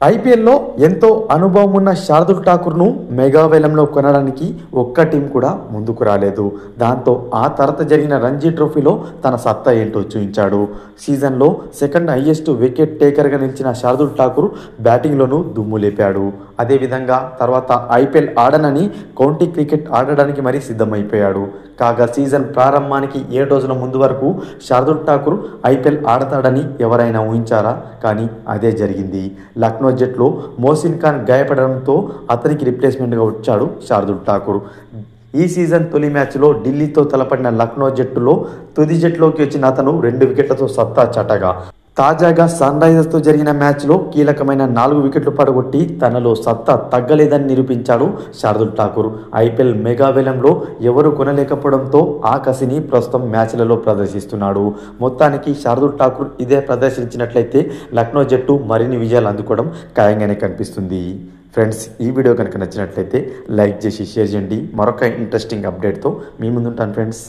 ఐపీఎల్లో ఎంతో అనుభవం ఉన్న శార్దుల్ ఠాకూర్ను మెగా వేలంలో కొనడానికి ఒక్క టీం కూడా ముందుకు రాలేదు. దాంతో ఆ తర్వాత జరిగిన రంజీ ట్రోఫీలో తన సత్తా ఏంటో చూపించాడు. సీజన్లో సెకండ్ హైయెస్ట్ వికెట్ టేకర్గా నిలిచిన శార్దుల్ ఠాకూర్ బ్యాటింగ్లోనూ దుమ్ము లేపాడు. అదేవిధంగా తర్వాత ఐపీఎల్ ఆడనని కౌంటీ క్రికెట్ ఆడడానికి మరీ సిద్ధమైపోయాడు. కాగా సీజన్ ప్రారంభానికి 7 రోజుల ముందు వరకు శార్దుల్ ఠాకూర్ ఐపీఎల్ ఆడతాడని ఎవరైనా ఊహించారా? కానీ అదే జరిగింది. లక్నో జట్లో మోసిన్ ఖాన్ గాయపడడంతో అతనికి రిప్లేస్మెంట్గా వచ్చాడు శార్దుల్ ఠాకూర్. ఈ సీజన్ తొలి మ్యాచ్లో ఢిల్లీతో తలపడిన లక్నో జట్టులో తుది జట్లోకి వచ్చిన అతను 2 వికెట్లతో సత్తా చాటగా తాజాగా సన్ రైజర్స్తో జరిగిన మ్యాచ్లో కీలకమైన 4 వికెట్లు పడగొట్టి తనలో సత్తా తగ్గలేదని నిరూపించాడు శార్దుల్ ఠాకూర్. ఐపీఎల్ మెగా వేలంలో ఎవరు కొనలేకపోవడంతో ఆ కసిని ప్రస్తుతం మ్యాచ్లలో ప్రదర్శిస్తున్నాడు. మొత్తానికి శార్దుల్ ఠాకూర్ ఇదే ప్రదర్శించినట్లయితే లక్నో జట్టు మరిన్ని విజయాలు అందుకోవడం ఖాయంగానే కనిపిస్తుంది. ఫ్రెండ్స్, ఈ వీడియో కనుక నచ్చినట్లయితే లైక్ చేసి షేర్ చేయండి. మరొక ఇంట్రెస్టింగ్ అప్డేట్తో మీ ముందుంటాను ఫ్రెండ్స్.